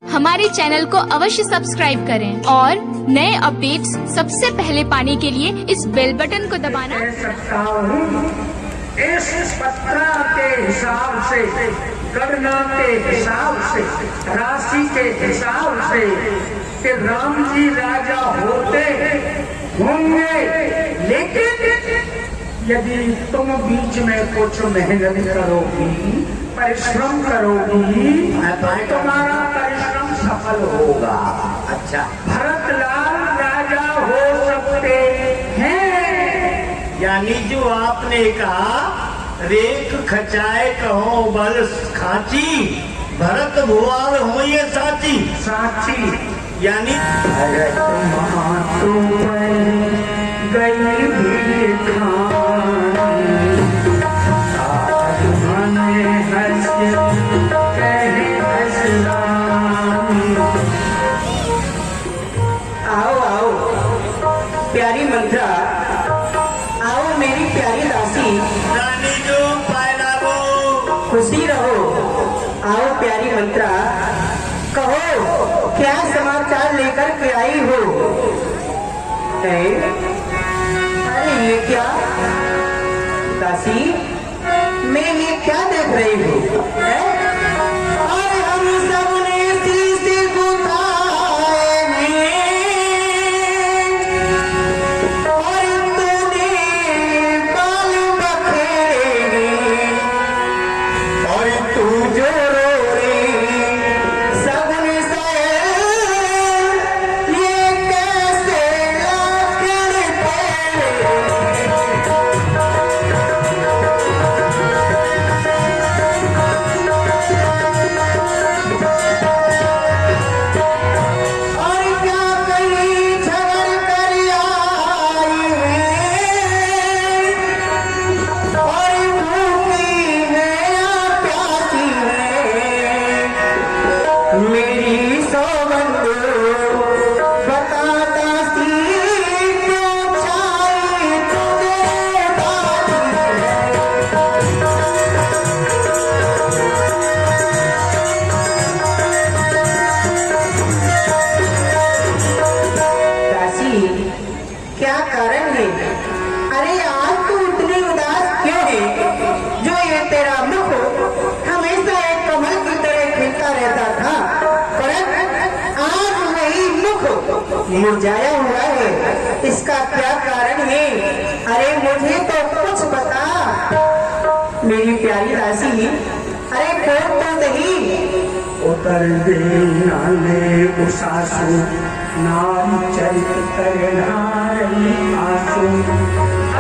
हमारे चैनल को अवश्य सब्सक्राइब करें और नए अपडेट्स सबसे पहले पाने के लिए इस बेल बटन को दबाना। इस पत्रा के हिसाब से, गणना के हिसाब से, राशि के हिसाब से कि राम जी राजा होते होंगे, लेकिन यदि तुम बीच में कुछ मेहनत करोगी, परिश्रम करोगी, तुम्हारा परिश्रम सफल होगा। अच्छा, भरतलाल राजा हो सकते हैं। यानी जो आपने कहा रेख खचाए कहो बल खाची, भरत भुआल हो ये साची। साची यानी गई भी खानी, आओ आओ प्यारी मंत्रा, आओ मेरी प्यारी दासी, रानी जो पायलागो खुशी रहो। आओ प्यारी मंत्रा, कहो क्या समाचार लेकर के आई हो? अरे ये क्या दासी, मैं ये क्या देख रही हूँ? और हम सबने शीशे गुथाए हैं, और तूने बाल बखेरे, और तू जो रो रही सबने सहे, ये कैसे लाकर तेरे। और क्या कहीं झगड़ कर आई है, और भूखी है या प्यासी है, मेरी सौगंध बताता सी क्यों छाई तुझे बाती है। दासी, क्या कारण है? अरे आज तू इतनी उदास क्यों है? जो ये तेरा मुख हमेशा एक कमल की तरह खिलता रहता था, पर आज वही मुख मुरझाया हुआ है। इसका क्या कारण है? अरे मुझे तो कुछ बता मेरी प्यारी दासी। अरे बोल तो सही। उतर देना ले उसासु, नाम चरित करनारी आसु,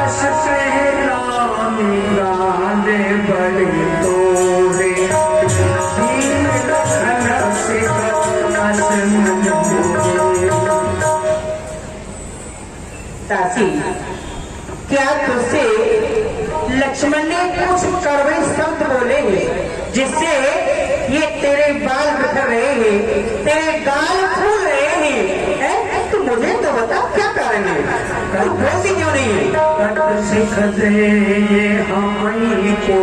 अस सहरानी गाने बड़े तोरे, दीन लखन से अस मन मोरे। दासी, क्या तुझसे लक्ष्मण ने कुछ कड़वे शब्द बोले हैं जिससे ये तेरे बाल बिखर रहे हैं, तेरे गाल फूल रहे हैं? तू मुझे तो बता क्या कारण है? तू बोलती क्यों नहीं है? कट सिख दे ये हमारी को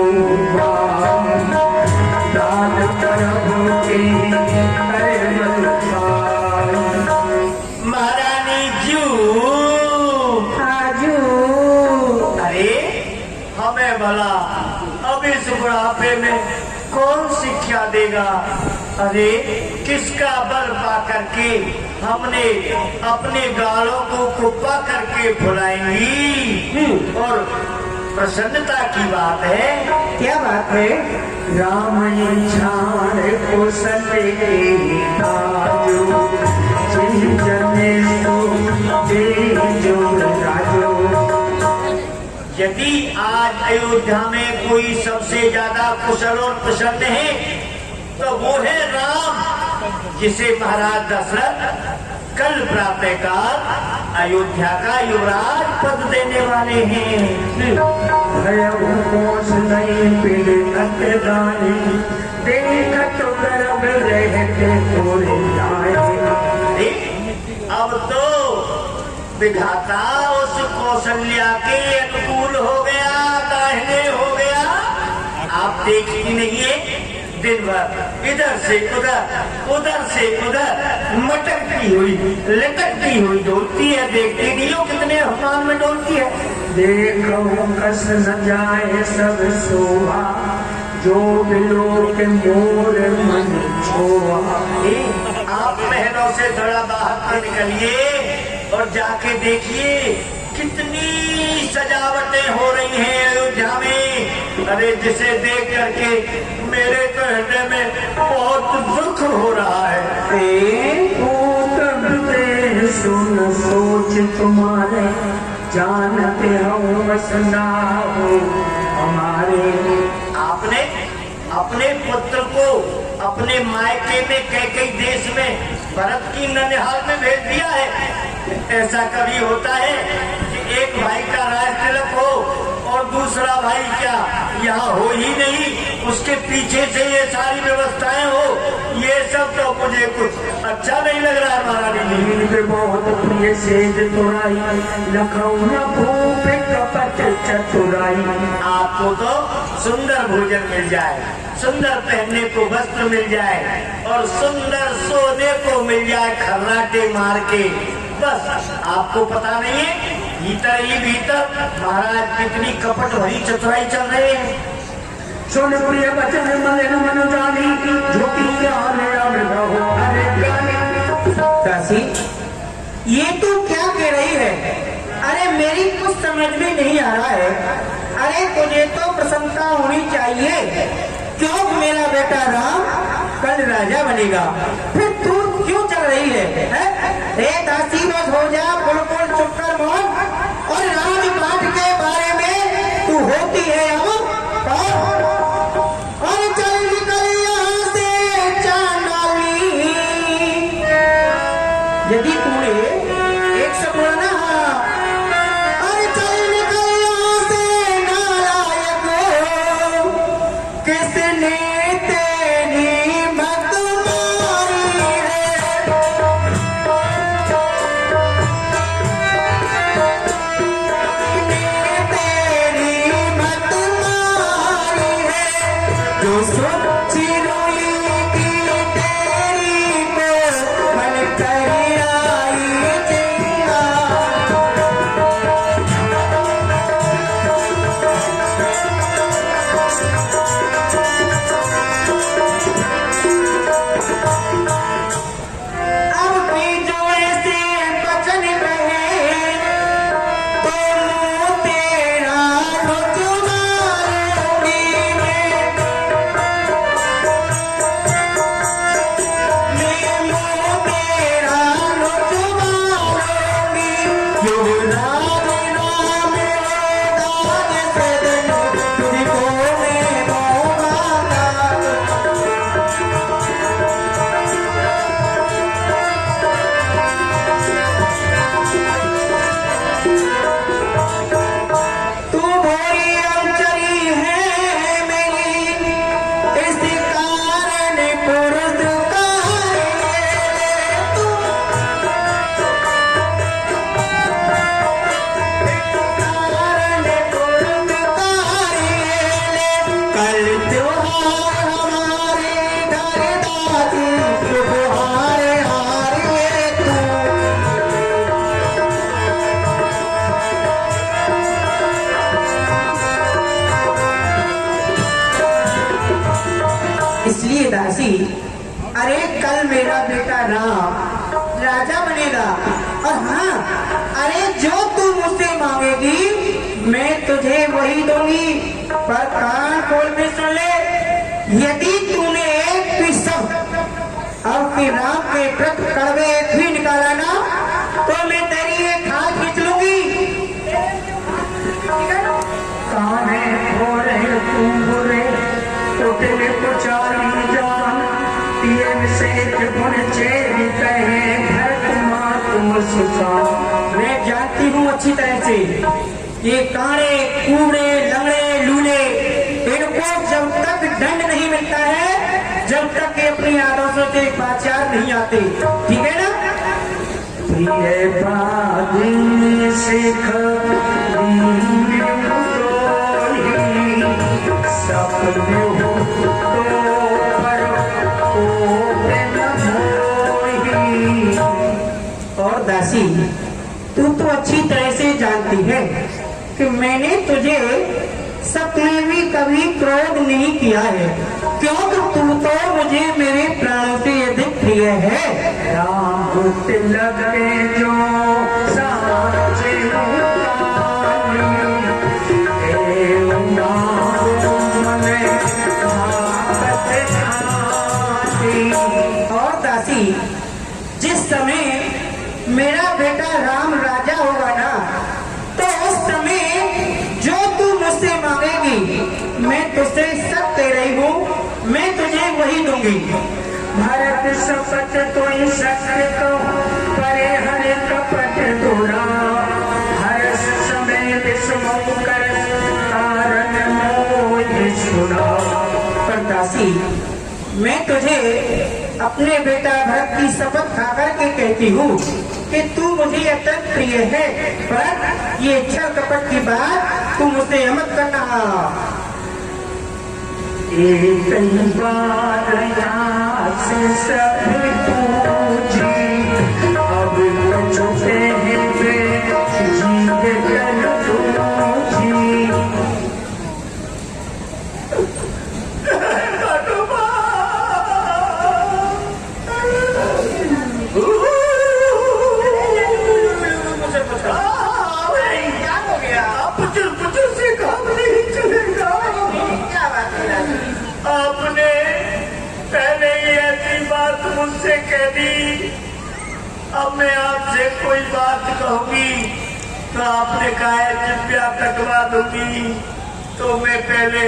दान करबो के करे मनुसार। महारानी जू, आजू अरे हमें भला अब इस बुढ़ापे में कौन शिक्षा देगा? अरे किसका बल पा करके हमने अपने गालों को कुप्पा करके फुलाएंगी? और प्रसन्नता की बात है। क्या बात है? राम छाड़ कुशले आजो, जिन जने सो जो राजो। यदि आज अयोध्या में कोई सबसे ज्यादा कुशल और प्रसन्न है तो वो है राम, जिसे महाराज दशरथ कल प्रातःकाल अयोध्या का युवराज पद देने वाले हैं। देखत गर्भ रहते थोड़े जाए। अब तो विधाता उस कौशल्या के अनुकूल हो गया, दाहिने हो गया। आप देखती नहीं है दिन भर इधर से उधर उधर से उधर मटकती हुई लटकती हुई डोलती है। देखती नहीं हो कितने आसमान में डोलती है। देखो कस न जाए सब सोहा, जो बिलो के मोर मन छोहा। आप महलों से थोड़ा बाहर निकलिए और जाके देखिए कितनी सजावटें हो रही हैं अयोध्या में। अरे जिसे देख करके मेरे तो हृदय में बहुत दुख हो रहा है। सुन सोच तुम्हारे, जानते हो वसना हो हमारे। आपने अपने पुत्र को अपने मायके में कई देश में भरत की ननिहाल में भेज दिया है। ऐसा कभी होता है कि एक भाई का राज तिलक हो और दूसरा भाई क्या यहाँ हो ही नहीं, उसके पीछे से ये सारी व्यवस्थाएं हो। ये सब तो मुझे कुछ अच्छा नहीं लग रहा है महारानी। बहुत प्रिय सेज तुराई, लखनऊ न भूप कपट चतुराई। आपको तो सुंदर भोजन मिल जाए, सुंदर पहनने को वस्त्र मिल जाए और सुंदर सोने को मिल जाए खर्राटे मार के। बस आपको पता नहीं है भीतर ही भीतर महाराज कितनी कपट भरी चतुराई चल रही है। सुन प्रिय बचन मलिन मन जानी, झूठी दासी, ये तू क्या कह रही है? अरे मेरी कुछ समझ में नहीं आ रहा है। अरे तुझे तो प्रसन्नता होनी चाहिए, क्यों मेरा बेटा राम कल राजा बनेगा, फिर तू क्यों चल रही है? दासी बस हो जा, बिल्कुल चुप कर मोहन। और राजपाट के बारे में तू होती है और चल निकल यहाँ से चांडाली। यदि तूने एक सपना अरे चल निकल यहाँ से नालायक, किसने तेरी मत मारी है? तेरी मत मारी है, जो सोची रोई की तेरी को मन कर आई जिया। अब भी जो ऐसे बचन रहे तो मुँह तेरा रुचमारूंगी मैं मुँह तेरा रुचमारूंगी। युवराज राम दाग से तुझको मैं दूंगा। तू भोरी अंचरी है मेरी, इस कारण पुरस्कार तू कारण पुरस्कार कल त्योहार हमारे घर दादी त्योहार हारे तू। इसलिए दासी, अरे कल मेरा बेटा राम राजा बनेगा और हाँ, अरे जो तू मुझसे मांगेगी मैं तुझे वही दूंगी। पर कान खोल में सुन ले, यदि तूने एक भी शब्द अब के राम के प्रति कड़वे एक भी निकाला ना तो मैं तेरी एक हाथ खींच लूंगी। ठीक है ना? काने हो रहे तुम बुरे, उठने को चाली जान, पिए से गुण चेरी कहे तुम सुसान। मैं जानती हूँ अच्छी तरह से ये कांडे कूड़े लंगड़े लूले, इनको जब तक दंड नहीं मिलता है, जब तक ये अपनी आदर्शों से बाचार नहीं आते। ठीक है ना? प्रिय बादी सिख सपने हो तो अच्छी तरह से जानती है कि मैंने तुझे सपने में कभी क्रोध नहीं किया है, क्योंकि तू तो मुझे मेरे प्राणों से अधिक प्रिय है। राम तिलक के जो साचे और दासी, जिस समय मेरा बेटा राम राजा होगा ना, तो उस समय जो तू मुझसे मांगेगी मैं तुझसे सब दे रही हूँ, मैं तुझे वही दूंगी। भरत सपत कोई सत्य को परे हर कपट तोड़ा, हर समय विस्मोह कर कारण मोह सुना। पर दासी, मैं तुझे अपने बेटा भरत की शपथ खा करके कहती हूँ कि तू मुझे अत्यंत प्रिय है, पर ये छल कपट की बात तू मुझसे मत करना। एक बार से सब पूछी, अब चुके हैं जीत कर पूछी। आपने पहले ही ऐसी बात मुझसे कह दी, अब मैं आपसे कोई बात कहूंगी तो आपने कहा है जिब्या कटवा दूंगी, तो मैं पहले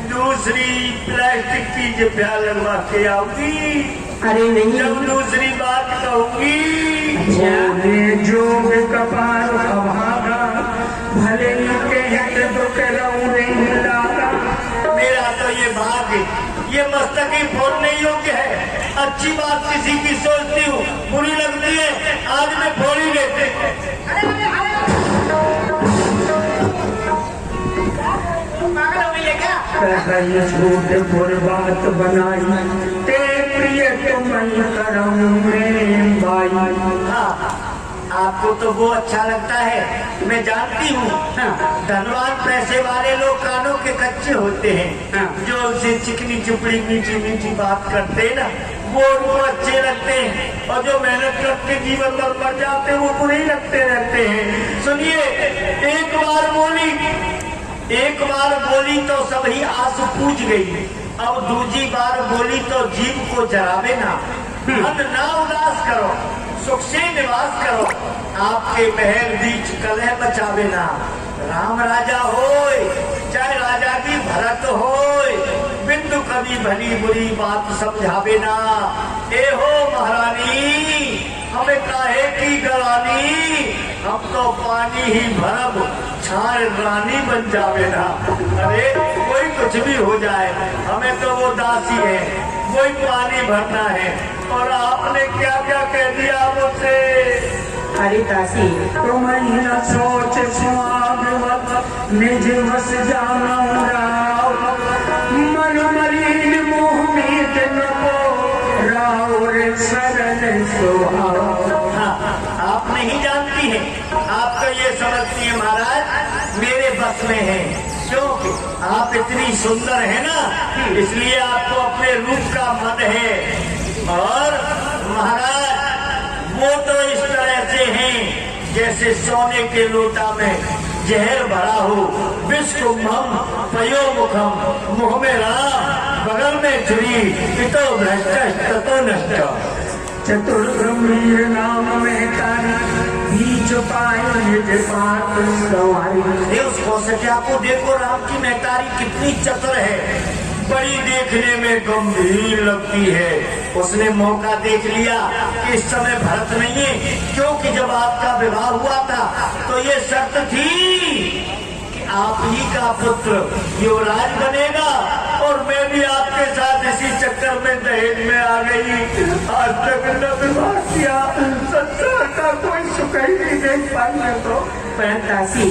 दूसरी प्लास्टिक की जिब्या लगवा के आऊंगी। अरे नहीं, जब दूसरी बात कहूंगी अच्छा। जोग कपाल अभागा भले ही कहत दुख रहूं नहीं लागा। मेरा तो ये भाग्य, ये मस्तकी फोड़ने योग्य है। अच्छी बात किसी की सोचती हूँ, बुरी लगती है, आज मैं फोड़ ही लेते। झूठ बुर बात बनाई ते प्रिय तुम करूँ भाई। हाँ, आपको तो वो अच्छा लगता है, मैं जानती हूँ। धनवान पैसे वाले लोग कानों के कच्चे होते हैं, जो उनसे चिकनी चुपड़ी मीठी मीठी बात करते हैं ना, वो उनको अच्छे लगते हैं, और जो मेहनत करके जीवन भर मर जाते हैं वो बुरे लगते रहते हैं। सुनिए, एक बार बोली तो सभी आंसू पूज गई, अब दूसरी बार बोली तो जीव को जरावे ना। मन ना उदास करो, सुख से निवास करो, आपके महल बीच कलह मचावे ना। राम राजा होय चाहे राजा की भरत होय, बिंदु कभी भली बुरी बात समझावे ना। ए हो महारानी, हमें काहे की गरानी, हम तो पानी ही भरब छार रानी बन जावे ना। अरे कोई कुछ भी हो जाए, हमें तो वो दासी है, वही पानी भरना है। और आपने क्या क्या कह दिया मुझसे? अरे दासी, तुम न सोच सुहाग निज वस जाना राव, मन मलिन मोह मीत न को राव रे सरल स्वभाव। हाँ, आप नहीं जानती हैं, आप तो ये समझती हैं महाराज मेरे बस में है, क्योंकि आप इतनी सुंदर है ना, इसलिए आपको अपने रूप का मन है। और महाराज वो तो इस तरह से हैं जैसे सोने के लोटा में जहर भरा हो, विष कुंभम पयो मुखम, मुंह में राम बगल में छुरी, पितो भ्रष्ट ततो नष्ट। चतुर गंभीर नाम में तारी बीच पाए निज पात सवारी। उस कौशल्या को देखो, राम की महतारी कितनी चतुर है, बड़ी देखने में गंभीर लगती है। उसने मौका देख लिया कि इस समय भरत नहीं है, क्योंकि जब आपका विवाह हुआ था तो ये शर्त थी कि आप ही का पुत्र युवराज बनेगा, और मैं भी आपके साथ इसी चक्कर में दहेज में आ गई। आज तक न विवाह किया, संसार का कोई सुख ही नहीं देख पाई है। तो दासी,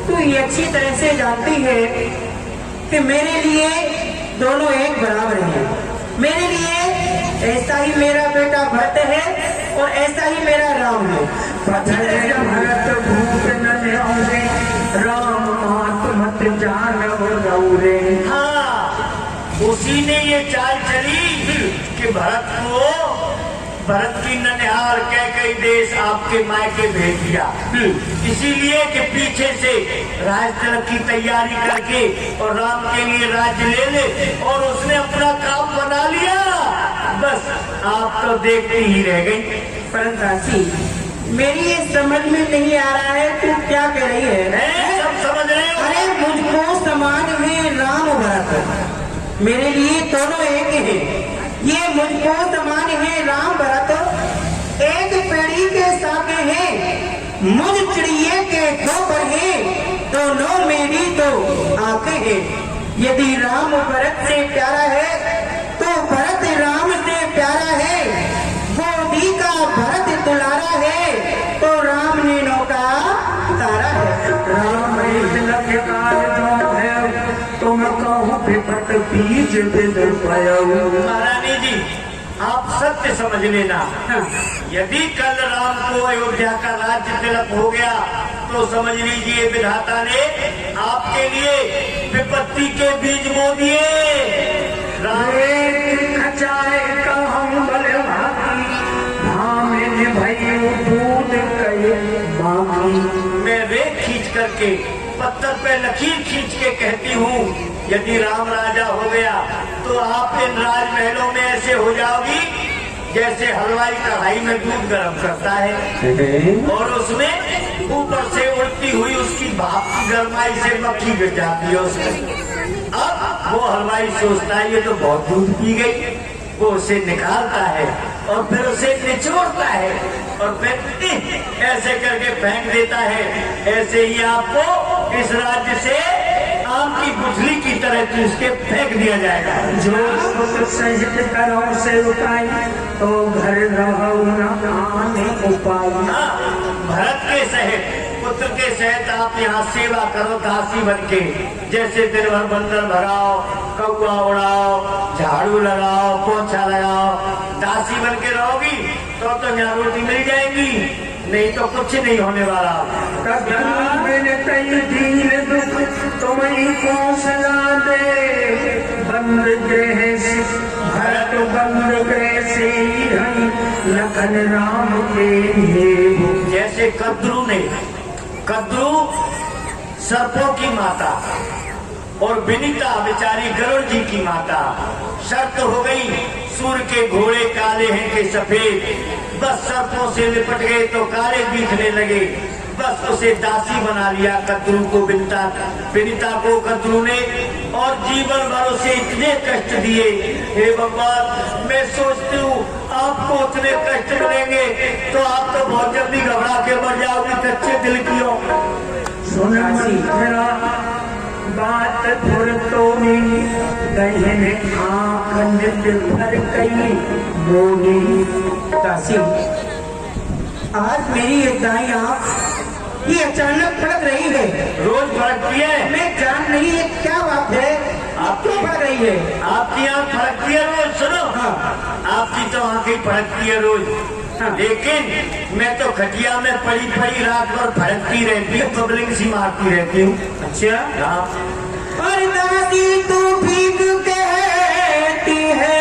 तू ये अच्छी तरह से जानती है कि मेरे लिए दोनों एक बराबर हैं। मेरे लिए ऐसा ही मेरा बेटा भरत है और ऐसा ही मेरा राम है। पधरे भरत भूत न न्योरे, राम मात मत जानव रौरे। हाँ, उसी ने ये चाल चली कि भरत की ननिहाल कैकई देश आपके मायके भेज दिया, इसीलिए कि पीछे से राज तिलक की तैयारी करके और राम के लिए राज्य ले ले, और उसने अपना काम बना लिया। बस आप तो देखते ही रह गई। परंतु दासी, मेरी ये समझ में नहीं आ रहा है तू क्या कह रही है? सब समझ रहे हो? अरे मुझको समान है राम भरत, मेरे लिए दोनों एक हैं। ये मुझको समान है राम भरत, एक पेड़ी के साके हैं, मुझ चिड़िए के दो पर हैं, दोनों मेरी तो आंखें हैं। यदि राम भरत से प्यारा है तो भरत राम से प्यारा है, गोदी का भरत दुलारा है तो राम नीनो का तारा है। राम तिलक काल जो है, तुम कहूँ विपत बीज विद पयऊ। महारानी जी, आप सत्य समझ लेना। यदि कल राम को अयोध्या का राज्य तिलक हो गया तो समझ लीजिए विधाता ने आपके लिए विपत्ति के बीज बो दिए। खचाए का हम बल भागी, भामिन भई दूध कई बाकी। मैं रेत खींच करके पत्थर पे लकीर खींच के कहती हूँ, यदि राम राजा हो गया तो आप इन राजमहलों में ऐसे हो जाओगी जैसे हलवाई कढ़ाई में दूध गर्म करता है और उसमें ऊपर से उड़ती हुई उसकी भाप की गरमाई से मक्खी गिर जाती है उसमें। अब वो हलवाई सोचता है ये तो बहुत दूध पी गई, वो उसे निकालता है और फिर उसे निचोड़ता है और फिर ऐसे करके फेंक देता है। ऐसे ही आपको इस राज्य से आम की गुठली की तरह चूस के फेंक दिया जाएगा। जो सुख सहित करो से उपाय, तो घर रहो न आने उपाय। भरत के सहित पुत्र के सहित आप यहाँ सेवा करो दासी बन के, जैसे दिन भर बंदर भगाओ, कौआ उड़ाओ, झाड़ू लगाओ, पोछा लगाओ, दासी बन के रहोगी तो यहाँ रोटी मिल जाएगी, नहीं तो कुछ नहीं होने वाला। दीन दुख तुम्हें को सला दे, बंद गृह से भरत बंद गृह से लखन राम के। जैसे कद्रू सर्पों की माता और विनीता बेचारी गरुड़ जी की माता। शर्त हो गई, सूर्य के घोड़े काले हैं कि सफेद, बस सर्पों से लिपट गए तो काले दिखने लगे, बस उसे दासी बना लिया कद्रू को, विनीता को कद्रू ने, और जीवन भर उसे इतने कष्ट दिए। हे भगवान, मैं सोचती हूँ आपको उतने कष्ट मिलेंगे तो आप तो बहुत जल्दी घबरा के मर जाओगे, कच्चे दिल की हो। बात थोड़ तो गहने आँख नित भर कई बोली। दासी, आज मेरी ये दाई आँख ये अचानक फड़क रही है। रोज फड़कती है? मैं जान नहीं है क्या बात है, आप क्यों फड़क रही है? आपकी आँख फड़कती है रोज? सुनो, आपकी तो आँखें फड़कती है रोज, लेकिन मैं तो खटिया में पड़ी पड़ी रात भर फड़कती रहती हूँ, बबलिंग सी मारती रहती हूँ। अच्छा, हाँ। और दादी तू ठीक कहती है,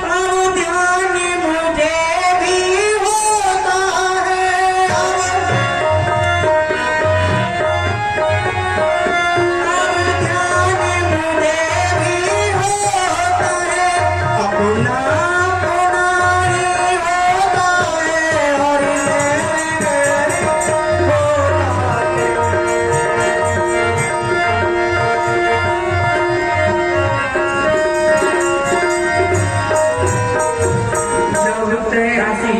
अब ध्यान मुझे भी होता है, अब ध्यान मुझे भी होता है,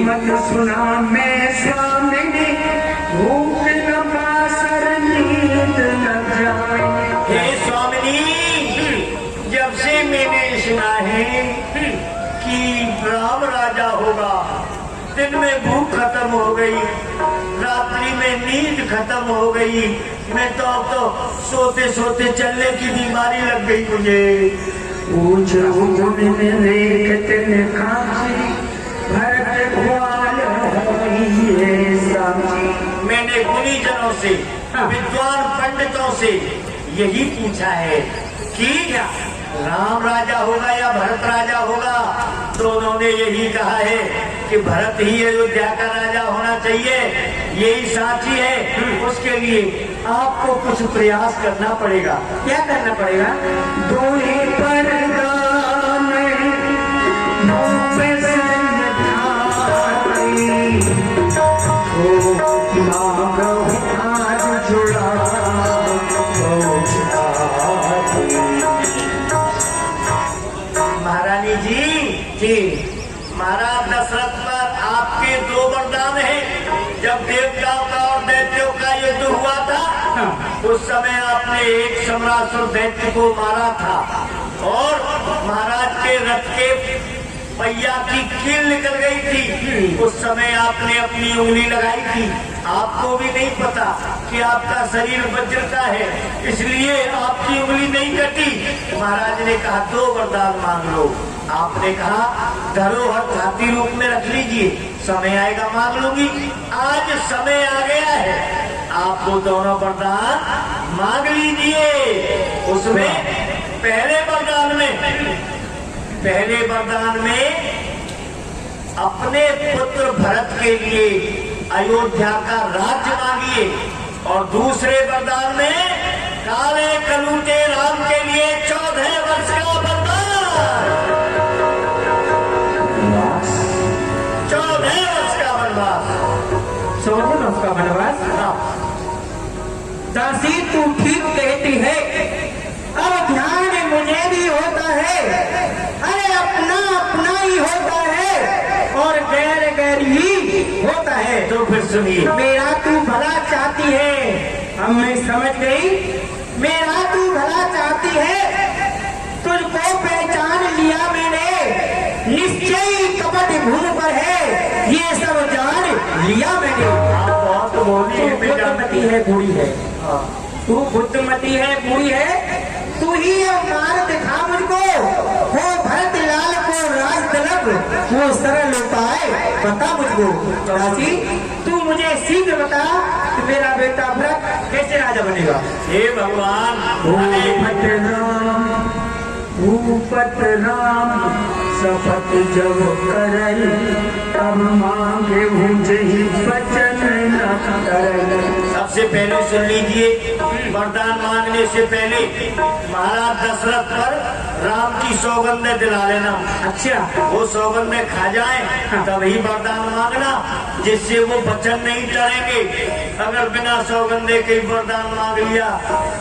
अपना सुना मैं स्वामिनी, भूख न पासर नींद न जाए। हे स्वामिनी, जब से मैंने सुना है कि राम राजा होगा, दिन में भूख खत्म हो गई, रात्रि में नींद खत्म हो गई, मैं तो अब तो सोते सोते चलने की बीमारी लग गई मुझे। पूछो भरत भुआ बड़े गुणीजनों से, विद्वान पंडितों से यही पूछा है कि राम राजा होगा या भरत राजा होगा, तो उन्होंने यही कहा है कि भरत ही अयोध्या का राजा होना चाहिए, यही साची है। उसके लिए आपको कुछ प्रयास करना पड़ेगा। क्या करना पड़ेगा? दूरी पर गाम धूप सैन्य ठाई, ओ मांगो आज जुड़ा महारानी जी, महाराज दशरथ पर आपके दो वरदान हैं। जब देवताओं का और दैत्यों का युद्ध हुआ था, उस समय आपने एक सम्रासुर दैत्य को मारा था और महाराज के रथ के पहिया की कील निकल गई थी। उस समय आपने अपनी उंगली लगाई थी। आपको भी नहीं पता कि आपका शरीर वज्र का है, इसलिए आपकी उंगली नहीं कटी। महाराज ने कहा दो वरदान मांग लो। आपने कहा धरोहर छाती रूप में रख लीजिए, समय आएगा मांग लूंगी। आज समय आ गया है, आप वो दोनों वरदान मांग लीजिए। उसमें पहले वरदान में अपने पुत्र भरत के लिए अयोध्या का राज्य मांगिए और दूसरे वरदान में काले कलूटे राम के लिए 14 वर्ष का वरदान, 14 वर्ष का वनवास। 14 वर्ष का वनवास? दासी तू ठीक कहती है, अब ध्यान मुझे भी होता है। अरे अपना अपना ही होता है और गैर गैर ही होता है। तो फिर सुनिए, मेरा तू भला चाहती है, अब मैं समझ गई। मेरा तू भला चाहती है, तुझको पहचान लिया मैंने, निश्चय कपट भूमि पर है, ये सब जान लिया मैंने। आप बहुत बोली है, बुद्धमती है बूढ़ी है, तू बुद्धमती है बूढ़ी है, तू ही मार दिखा मुझको, वो भरत लाल को राज तलब, वो सरल उपाय बता मुझको। दासी तू मुझे शीघ्र बता कि मेरा बेटा भरत कैसे राजा बनेगा। हे भगवान, भूपत राम शपथ जब करई, तब मांगे मुझे वचन न करई। सबसे पहले सुन लीजिए, वरदान मांगने से पहले महाराज दशरथ पर राम की सौगंधें दिला लेना। अच्छा, वो सौगंधें खा जाए तभी वरदान मांगना, जिससे वो वचन नहीं टलेंगे। अगर बिना सौगंधे के वरदान मांग लिया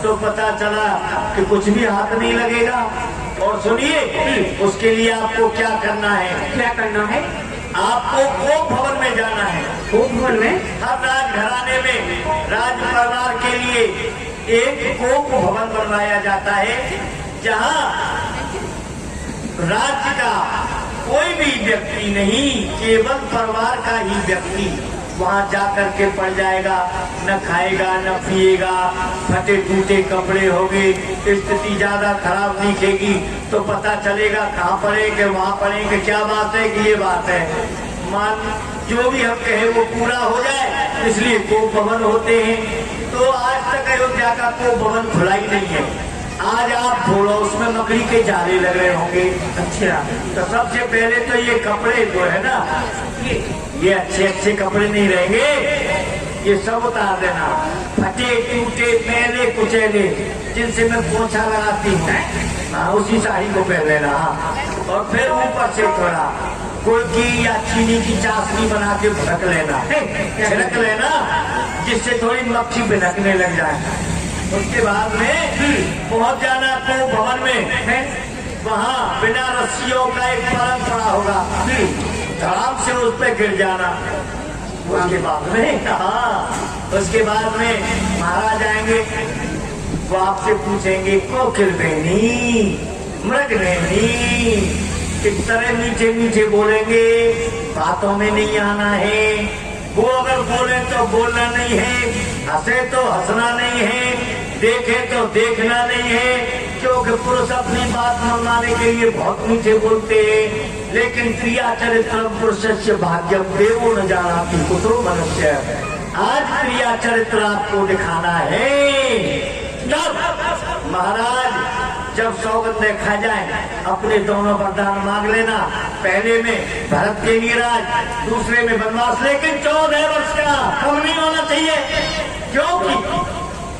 तो पता चला कि कुछ भी हाथ नहीं लगेगा। और सुनिए, उसके लिए आपको क्या करना है? क्या करना है? आपको कोप भवन में जाना है। कोप भवन में? हर राज घराने में राज परिवार के लिए एक कोप भवन बनवाया जाता है, जहाँ राज्य का कोई भी व्यक्ति नहीं, केवल परिवार का ही व्यक्ति वहाँ जाकर के पड़ जाएगा, न खाएगा न पिएगा, फटे टूटे कपड़े होंगे, स्थिति ज्यादा खराब दिखेगी तो पता चलेगा कहाँ पड़ेंगे वहाँ पड़ेंगे। क्या बात है कि ये बात है, मान जो भी हम कहे वो पूरा हो जाए, इसलिए कोप भवन होते हैं। तो आज तक अयोध्या का कोप भवन खुला ही नहीं है। आज आप थोड़ा उसमें मकड़ी के जाले लग रहे होंगे। अच्छा, तो सबसे पहले तो ये कपड़े जो है ना, ये अच्छे अच्छे कपड़े नहीं रहेंगे, ये सब उतार देना। फटे टूटे मैले कुचेले जिनसे मैं पोछा लगाती हूँ, हाँ उसी साड़ी को पहन लेना। और फिर ऊपर से थोड़ा गुड़ की या चीनी की चाशनी बना के ढक लेना, छिड़क लेना, जिससे थोड़ी मक्खी भिनकने लग जाए। उसके बाद में पहुंच जाना कोप भवन में, वहाँ बिना रस्सियों का एक पलंग पड़ा होगा, धड़ाम से उस पर गिर जाना। उसके बाद में उसके बाद में महाराज आएंगे, वो आपसे पूछेंगे कोकिल बेनी मृग बेनी, किस तरह मीठे मीठे बोलेंगे, बातों में नहीं आना है। वो अगर बोले तो बोलना नहीं है, हंसे तो हंसना नहीं है, देखे तो देखना नहीं है, क्योंकि पुरुष अपनी बात मनवाने के लिए बहुत मीठे बोलते हैं, लेकिन क्रिया चरित्र पुरुष भाग्यम देवो न जानाति कुतो मनुष्य। आज क्रिया चरित्र आपको दिखाना है। तब महाराज जब सौगंध खा जाए अपने दोनों वरदान मांग लेना। पहले में भरत के लिए राज, दूसरे में वनवास, लेकिन 14 वर्ष का कम नहीं होना चाहिए, क्योंकि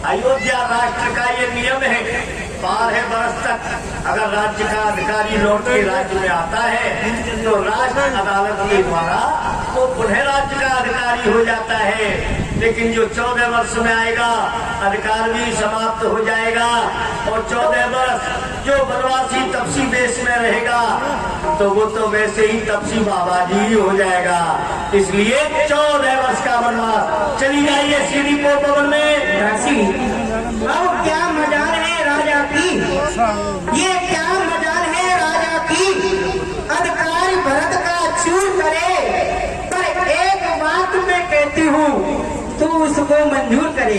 अयोध्या राष्ट्र का ये नियम है 12 वर्ष तक अगर राज्य का अधिकारी लौट के राज्य में आता है तो राष्ट्र अदालत के द्वारा वो पुनः राज्य का अधिकारी हो जाता है। लेकिन जो 14 वर्ष में आएगा अधिकार भी समाप्त हो जाएगा, और 14 वर्ष जो वनवासी तपसी देश में रहेगा तो वो तो वैसे ही तपसी बाबा जी ही हो जाएगा। इसलिए 14 वर्ष का वनवास। चली जाइए सीढ़ी को भवन में। दासी, अब क्या मजाल है राजा की, ये क्या मजाल है राजा की, अधिकारी भरत का चूर करे, पर एक बात मैं कहती हूँ तू उसको मंजूर करे।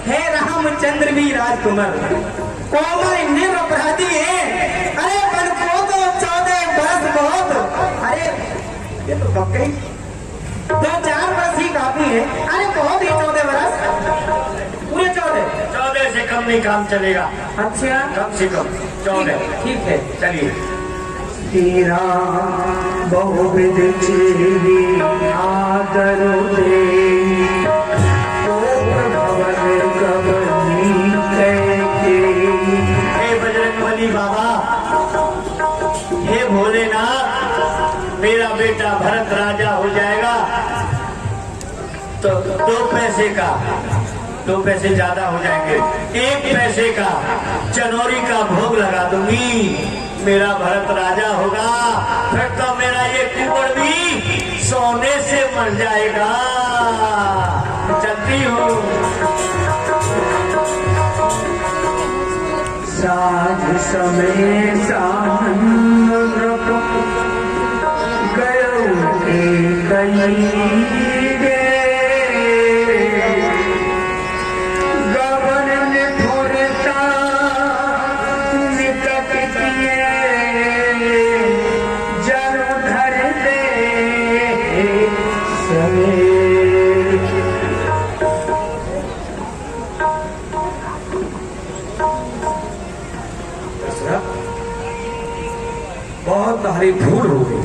है रामचंद्र भी राजकुमार, कोमल निर अपराधी है। अरे बन को तो 14 वर्ष बहुत, अरे ये तो कब गई, 2-4 वर्ष ही काफी है। अरे बहुत ही 14 वर्ष, पूरे 14 से कम नहीं काम चलेगा। अच्छा, कम से कम 14। ठीक है, चलिए। तेरा बहुविध चेरी आदर दे, भवन कबनी कहके। हे बजरंगबली बाबा, हे भोलेनाथ, मेरा बेटा भरत राजा हो जाएगा तो 2 पैसे का, 2 पैसे ज्यादा हो जाएंगे, 1 पैसे का चनौरी का भोग लगा दूंगी, मेरा भरत राजा होगा। फिर तो मेरा ये कुंवर भी सोने से मर जाएगा। चलती हूँ। साझ समय सानंद गयो के कई बहुत भारी भूल हो गई।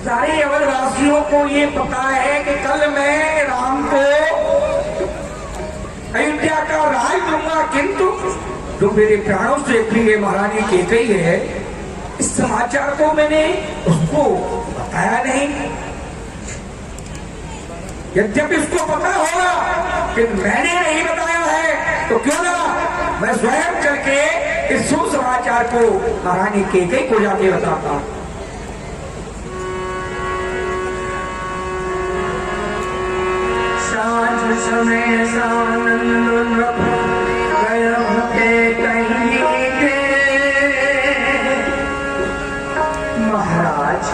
सारे अवधवासियों को ये पता है कि कल मैं राम को अयोध्या का राज दूंगा, किंतु जो मेरे प्राणों से प्रिय महारानी कैकेयी है, इस समाचार को मैंने उसको बताया नहीं। यद्यपि उसको पता होगा कि मैंने नहीं बताया है, तो क्यों ना मैं स्वयं चल के इस सुसमाचार को महारानी कैकेयी को जाके बताता। साझ समय सानंद गयो के कहीं के। महाराज,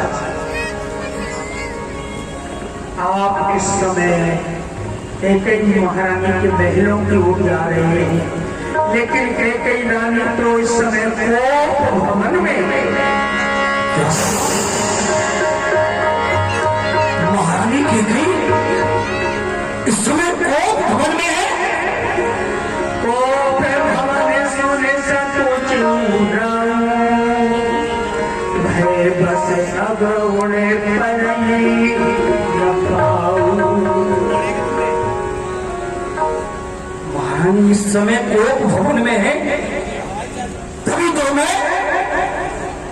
आप इस समय कैकेयी महारानी के महलों की ओर जा रहे हैं, लेकिन कैकेयी रानी तो इस समय भवन में। महारानी कैकेयी इस समय भवन में है। भवन सुने भय बस अब उड़े पर महारानी इस समय कोप भवन में है, तभी तो मैं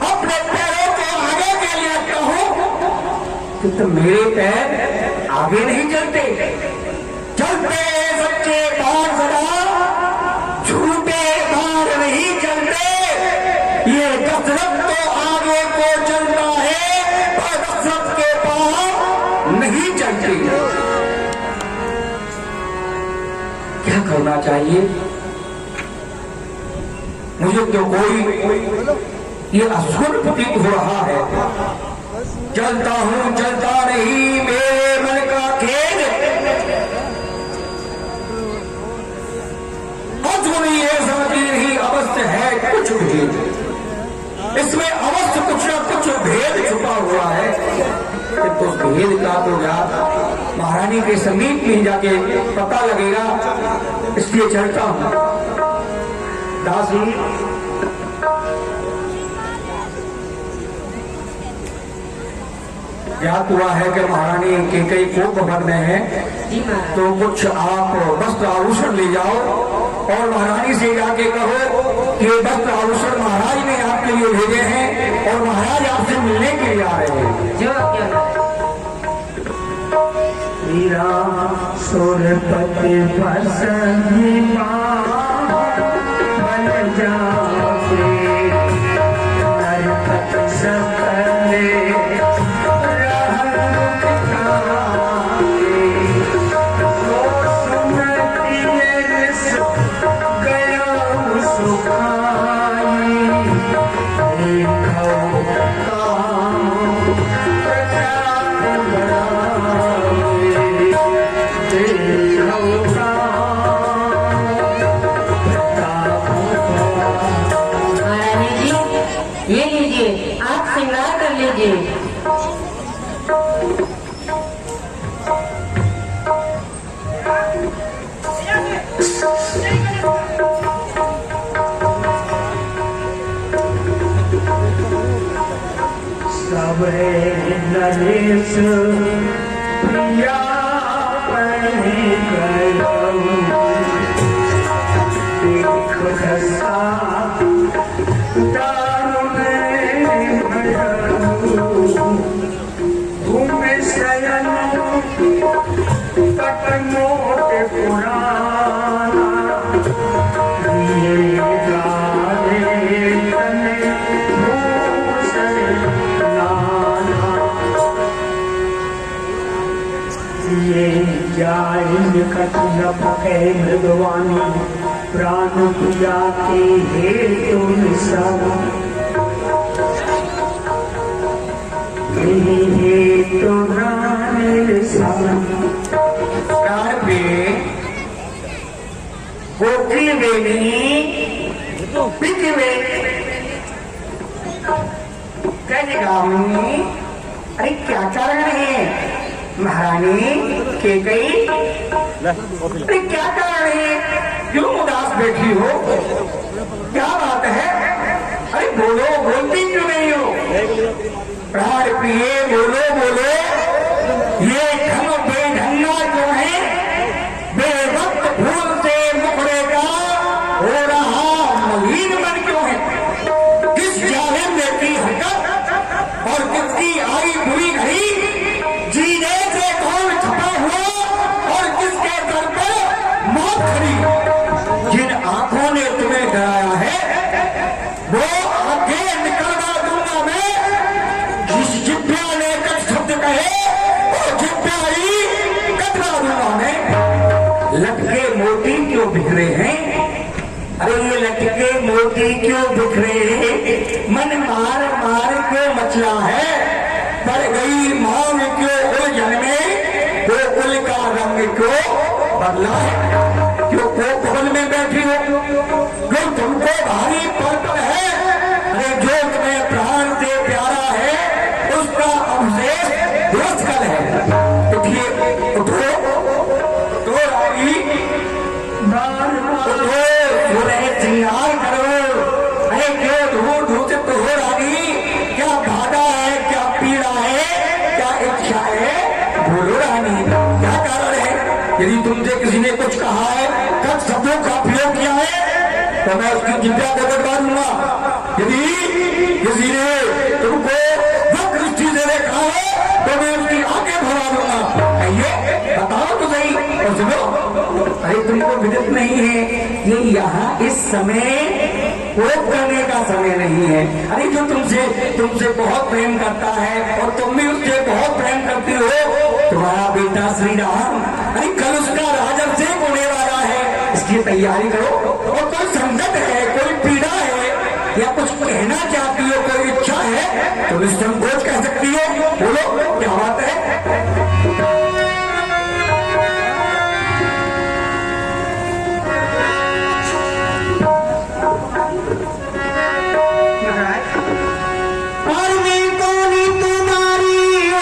अपने पैरों को आगे के लिए आता हूं, कि तो मेरे पैर आगे नहीं चलते, चलते सच्चे बार सदा, झूठे बार नहीं चलते। ये दशरथ तो आगे को चलता है, पर दशरथ के पांव नहीं चलते। क्या करना चाहिए? मुझे तो कोई ये अशुभ प्रतीत हो रहा है। चलता हूं चलता नहीं, मेरे मन का खेद। कुछ भी ये समझ नहीं, अवश्य है कुछ भेद, इसमें अवश्य कुछ न कुछ भेद छुपा हुआ है। किंतु उस भेद का तो याद महारानी के समीप में जाके पता लगेगा, इसलिए चलता हूं। दासी ज्ञात हुआ है कि महारानी कैकेयी कोप भवन में है, तो कुछ आप वस्त्र आभूषण ले जाओ और महारानी से जाके कहो कि वस्त्र आभूषण महाराज ने आपके लिए भेजे हैं और महाराज आपसे मिलने के लिए आ रहे हैं। जो हीरा सुरपति बसंगी बन जाके नरपत सकले ये लीजिए, आप श्रृंगार कर लीजिए। सब नरेश प्रिया देख दशा भूमि शयन तट मोट पुराना ये गावे तने भूषण नाना ये जाइन कठिन पके मृगवानी प्राण पिया के हेतु सब हेतु गोपी बेनी अरे क्या कारण है महारानी कैकेयी? अरे क्या कारण है, क्यों उदास बैठी हो, क्या बात है? अरे बोलो, बोलती क्यों नहीं हो? प्राण प्रिय बोलो बोलो, ये ढंग बेढंगा जो है बेवक्त फूल से मुखड़े का हो रहा मलिन मन क्यों है? किस जालिम ने की हरकत और किसकी आई बुरी घड़ी? जीने से कौन छपा हुआ और किसके सर पर मौत खड़ी? जिन आंखों ने तुम्हें डराया है वो आंखें निकलवा दूंगा मैं। जिस जिब्या ने कट शब्द कहे वो जिब्या ही कटवा दूंगा मैं। लटके मोती क्यों बिखरे हैं? अरे ये लटके मोती क्यों बिखरे हैं? मन मार मार क्यों मचला है? पड़ गई मांग क्यों उलझन में? वो उल का रंग क्यों बदला है? क्यों कोपल में बैठी हो? क्यों तुमको भारी पड़ है? अरे जो तुम्हें प्राण से प्यारा है उसका अवशेष दोषकल है। उठिए, उठो, तो रानी उठो, सुबह श्रृंगार करो। अरे क्यों ढूंढ ढूंढ हो रानी? क्या बाधा है, क्या पीड़ा है, क्या इच्छा है? बोलो रानी, क्या कारण है? यदि तुमसे किसी ने कुछ कहा है, कब शब्दों का प्रयोग किया है तो मैं उसकी जिब्या को कटवा दूंगा। यदि किसी ने तुमको वक्त दृष्टि से देखा है तो मैं उसकी आंखें भरा दूंगा। आइए बताओ तो सही और सुनो। अरे तुमको विदित नहीं है ये यहाँ इस समय कोप करने का समय नहीं है। अरे जो तुमसे बहुत प्रेम करता है और तुम भी उससे बहुत प्रेम करती हो, तुम्हारा बेटा श्री राम, अरे कल उसका राज्याभिषेक होने वाला है, इसकी तैयारी करो। और कोई संकट है, कोई पीड़ा है या कुछ कहना चाहती हो, कोई इच्छा है तो निसंकोच कह सकती हो। बोलो क्या बात है? और मैं कौन तुम्हारी हो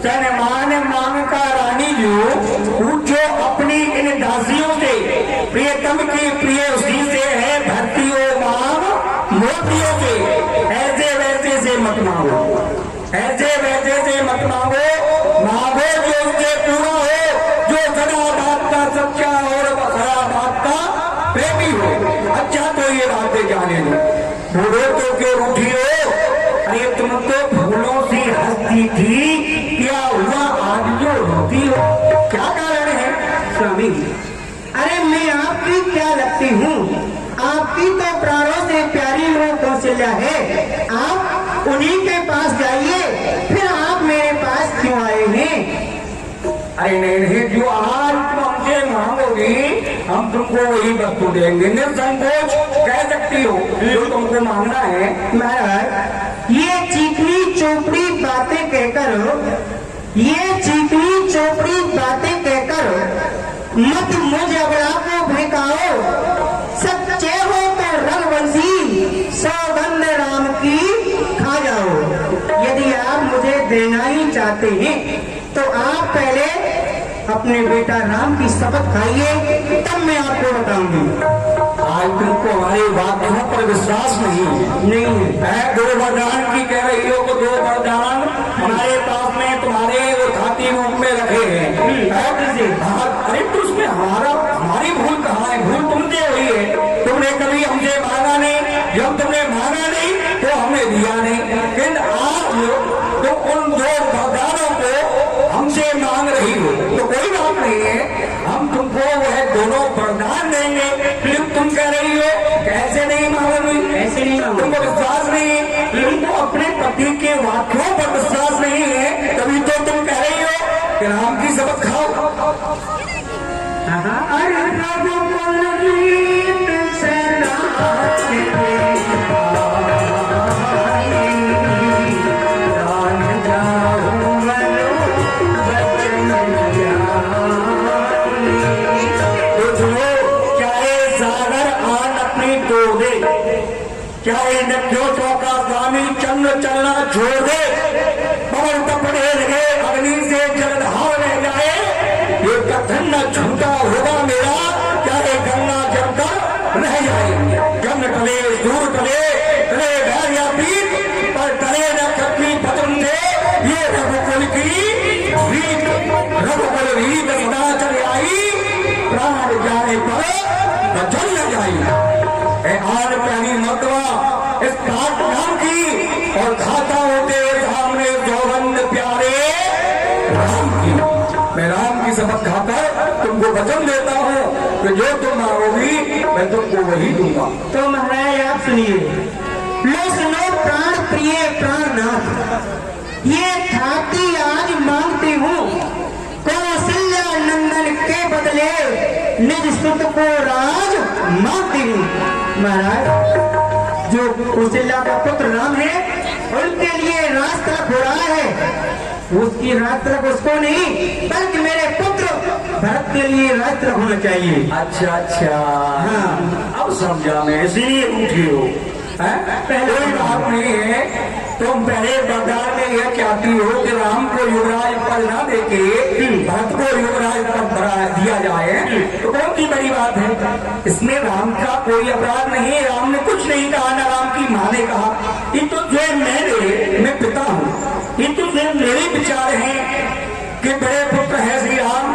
सनमान मांग का रानी जो पूछो अपनी इन दासियों से, प्रियतम की प्रिय उसी से है, भक्ति ओ मांग मोतियों से। ऐसे वैसे से मत मांगो, ऐसे वैसे से मत मांगो, मांगो जो उससे पूरा हो, जो सदा बात का सच्चा और सदा बात का प्रेमी हो। अच्छा तो ये बातें जाने लो, फूलों तो क्यों रूठी हो? अरे तुम तो फूलों से हंसती थी, क्या हुआ आज जो रोती हो? क्या कारण है? स्वामी, अरे मैं आपकी क्या लगती हूँ? आपकी तो प्राणों से प्यारी वो कौशल्या है। आप उन्हीं के पास जाइए, फिर आप मेरे पास क्यों आए हैं? अरे नहीं, जो आज तुम हमसे मांगोगी हम तुमको वही वस्तु देंगे, निसंकोच कह सकती हो जो तुमको मांगना है। महाराज, ये चीकनी चोपड़ी बातें कहकर, ये चीकनी चोपड़ी बातें कहकर मत मुझ अबला को भड़काओ। सच्चे हो तो रघुवंशी, सौगंध राम की खा जाओ। यदि आप मुझे देना ही चाहते हैं तो आप पहले अपने बेटा राम की शपथ खाइए, तब मैं आपको बताऊंगी। आज तुमको हमारी बातों पर विश्वास नहीं है। दो वरदान की कह रही हो तो दो वरदान हमारे पास में तुम्हारे वो खाती रूप में रखे हैं। अरे तो उसमें हमारी भूल कहाँ है? भूल तुमसे हुई है, तुमने कभी हमसे मांगा नहीं, जब तुमने मांगा नहीं तो हमने दिया नहीं। लेकिन आज तो उन दो वरदानों को हमसे मांग रही हो तो कोई बात नहीं है, हम तुमको वह दोनों वरदान देंगे। फिर तुम कह रही हो कैसे नहीं मांगोगी? ऐसे नहीं मांगो। तुमको विश्वास नहीं है, तुमको अपने पति के वाक्यों पर विश्वास नहीं है, तभी तो तुम कह रही हो कि राम की शपथ खाओ। अरे रघुकुल गीत चाहे नक्यो चौका स्वामी चंद्र चलना छोड़ दे, पवन कपड़े लगे अग्नि से जलधार रह जाए, ये कथन न झूठा होगा मेरा, चाहे गंगा जमकर रह जाए। जन्म टले सूर टले टले घर या पीठ पर टले न कभी भजन दे, ये रघुकुल की रीत, रघुकुल रीत सदा चल आई, प्राण जाने पर बचन न जाई। आन प्यारी मतवा इस घाट नाम की और खाता होते सामने सौगंध प्यारे राम की। मैं राम की शपथ खाकर तुमको वचन देता हूँ कि जो तुम मांगोगी मैं तुमको वही दूंगा। तो महाराज आप सुनिए, लो सुनो प्राण प्रिय प्राणनाथ, ये खाती आज मांगती हूँ, कौशल्या नंदन के बदले निज सुत को राज मांगती हूँ। महाराज, जो कौशल्या का पुत्र राम है उनके लिए राज तलक हो रहा है, उसकी राज तलक उसको नहीं बल्कि मेरे पुत्र भरत के लिए राज तलक होना चाहिए। अच्छा हाँ, अब समझा मैं, इसीलिए उठी हो। पहले कोई बात नहीं है, तुम पहले बाजार में यह चाहती हो कि राम को युवराज पद न देके भरत को युवराज पद दिया जाए, तो कौन सी बड़ी बात है? इसमें राम का कोई अपराध नहीं है, राम ने कुछ नहीं कहा, ना राम की माँ ने कहा। ये तो स्वयं मैं पिता हूँ, ये तो स्वयं मेरे विचार हैं कि बड़े पुत्र है श्री राम,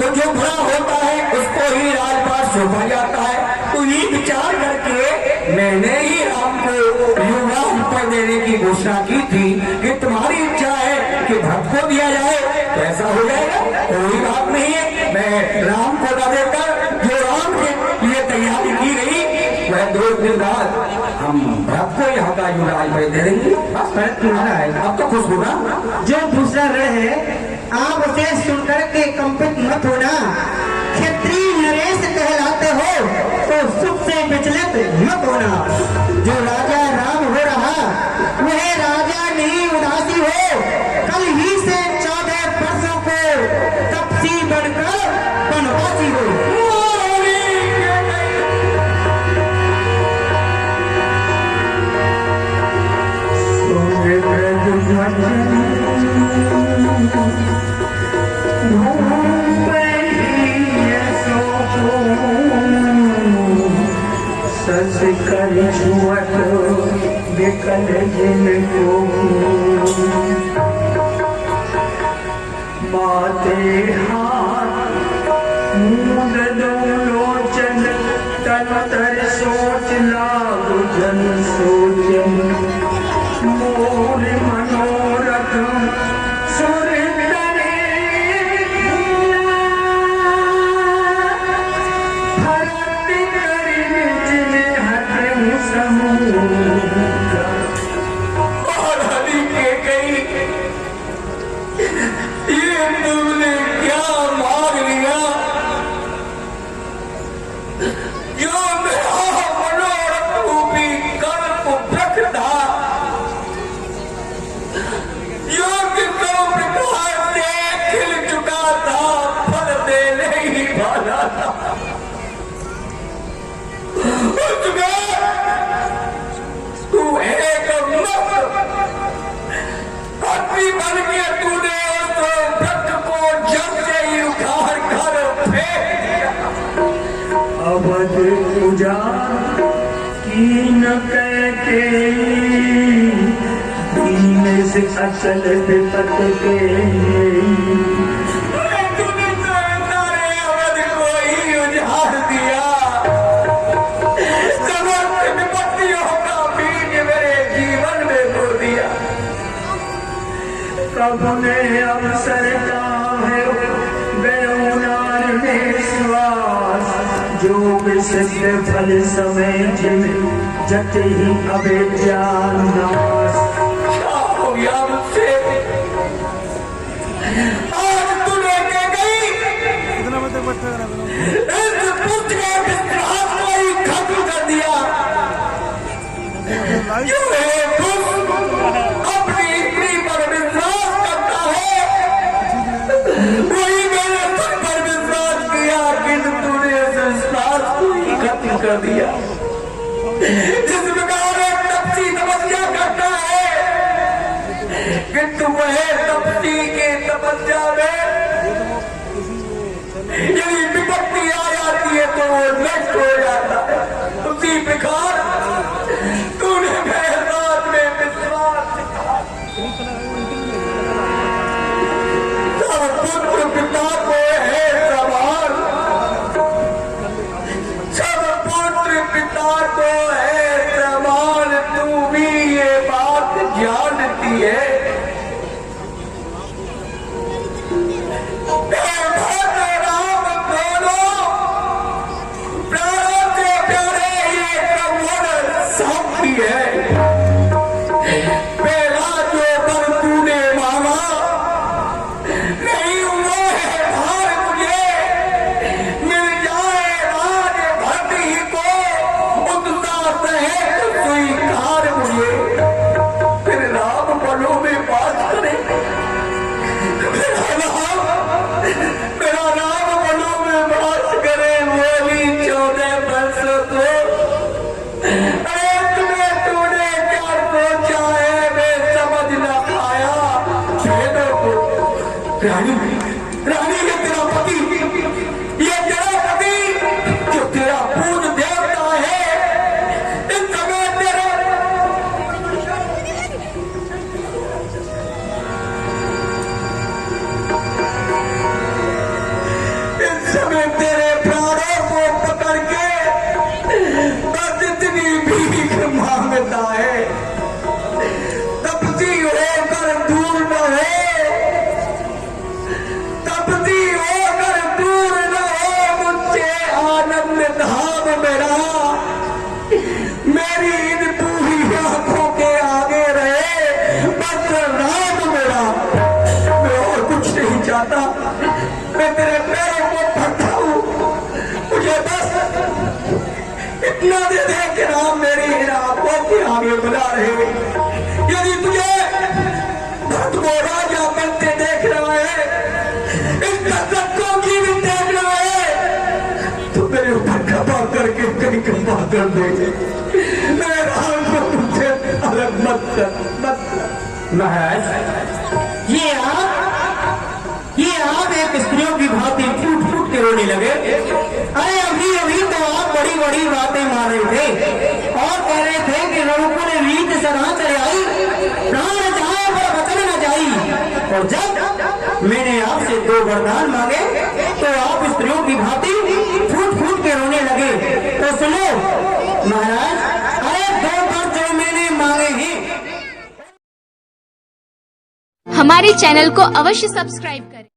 तो जो बुरा होता है उसको ही राजपाट सौंपा जाता है। तो ये विचार करके मैंने ही राम को युवराज पद देने की घोषणा की थी कि तुम्हारी इच्छा है कि भक्त को दिया जाए तो ऐसा हो जाएगा, कोई बात नहीं है। मैं राम को न देकर जो राम के लिए तैयारी की गई वह 2 दिन बाद हम भक्त को यहाँ का युवराज पद दे देंगे। बस महाराज, अब तो खुश होना। जो दूसरा रण है आप उसे सुनकर के कंपित मत होना। क्षत्रिय नरेश कहलाते हो तो सुख से विचलित मत होना। जो राजा राम हो रहा वह राजा नहीं उदासी हो, कल ही से 14 वर्षों को तपसी बनकर वनवासी हो। ब्रज भजन कर छुअत बिकल जिनको माते हाथ मूंद दो लोचन तन तर सोच लाग जन सोचन मोर मनोरथ सुर तू एक बन के तूने उस वृक्ष को जड़ से ही उखाड़ कर फेंक दिया। अवध उजाड़ की न कहके दीन से अचल विपत के तूने तो सारे अवध को ही उजाड़ दिया। समस्त विपत्तियों का बीज मेरे जीवन में बो दिया। कब ने अवसर का है गयोनार में श्वास जोग सिद्ध फल समय जिन जत ही अबे ज्ञान नाश क्या हो गया मुझसे? आज तूने के गई इस पुष्ट के विश्वास को ही खत्म कर दिया। क्यों है पुष्ट अपनी स्त्री पर विश्वास करता है, वही मैंने तुम पर विश्वास किया, किंतु तूने इस विश्वास को ही खत्म कर दिया। जिस प्रकार एक तपसी तपस्या करता है, किंतु वह तपसी के तपस्या में यदि विपत्ति आ जाती है तो वो नष्ट हो जाता है। उसी प्रकार तूने मेरे बात में विश्वास सब पुत्र पिता को है सवाल, सब पुत्र पिता को है सवाल। तू भी ये बात जानती है। राम दोनों प्राणों से प्यारे ये प्रभु साथी है। पहला जो वर तूने मांगा नहीं हुआ है भार मुझे, मिल जाए राज भरती को उत्साह सहित स्वीकार मुझे। फिर राम बलों में बात करे, मेरा राम बलों में बात करे। बोली 14 वर्ष तो अरे तुम्हें तूने क्या सोचा है, मैं समझ न पाया। भेदों को रानी रानी ये तेरा पति, ये तेरा पति जो तेरा पूज देवता है, इस समय तेरे इस समय तेरे प्राणों को पकड़ के बस इतनी भीख मांगता है। तपसी होकर दूर न हो, तपसी होकर दूर न हो मुझसे आनंद धाम मेरा। मेरी इन पूरी आंखों के आगे रहे बस राम मेरा। मैं और कुछ नहीं चाहता, मैं तेरे पैरों को पकड़ता हूँ। मुझे बस इतना दे दे कि राम मेरी इन आंखों के आगे बुला रहे। यदि तुझे भक्त को राजा बनते देख रहा है, इस दशरथ को जीवित देख रहा है, तो मेरे ऊपर कृपा करके कहीं कृपा कर दे। मेरे राम को तुझसे अलग मत कर, मत कर। महाराज ये आप एक स्त्रियों की भांति फूट फूट के रोने लगे। अरे अभी अभी तो आप बड़ी बड़ी बातें मान रहे थे, प्राण जाए पर वचन न जाई। और जब मैंने आपसे 2 वरदान मांगे तो आप स्त्रियों की भांति फूट फूट के रोने लगे। तो सुनो महाराज, अरे 2 वर जो मैंने मांगे हैं। हमारे चैनल को अवश्य सब्सक्राइब करें।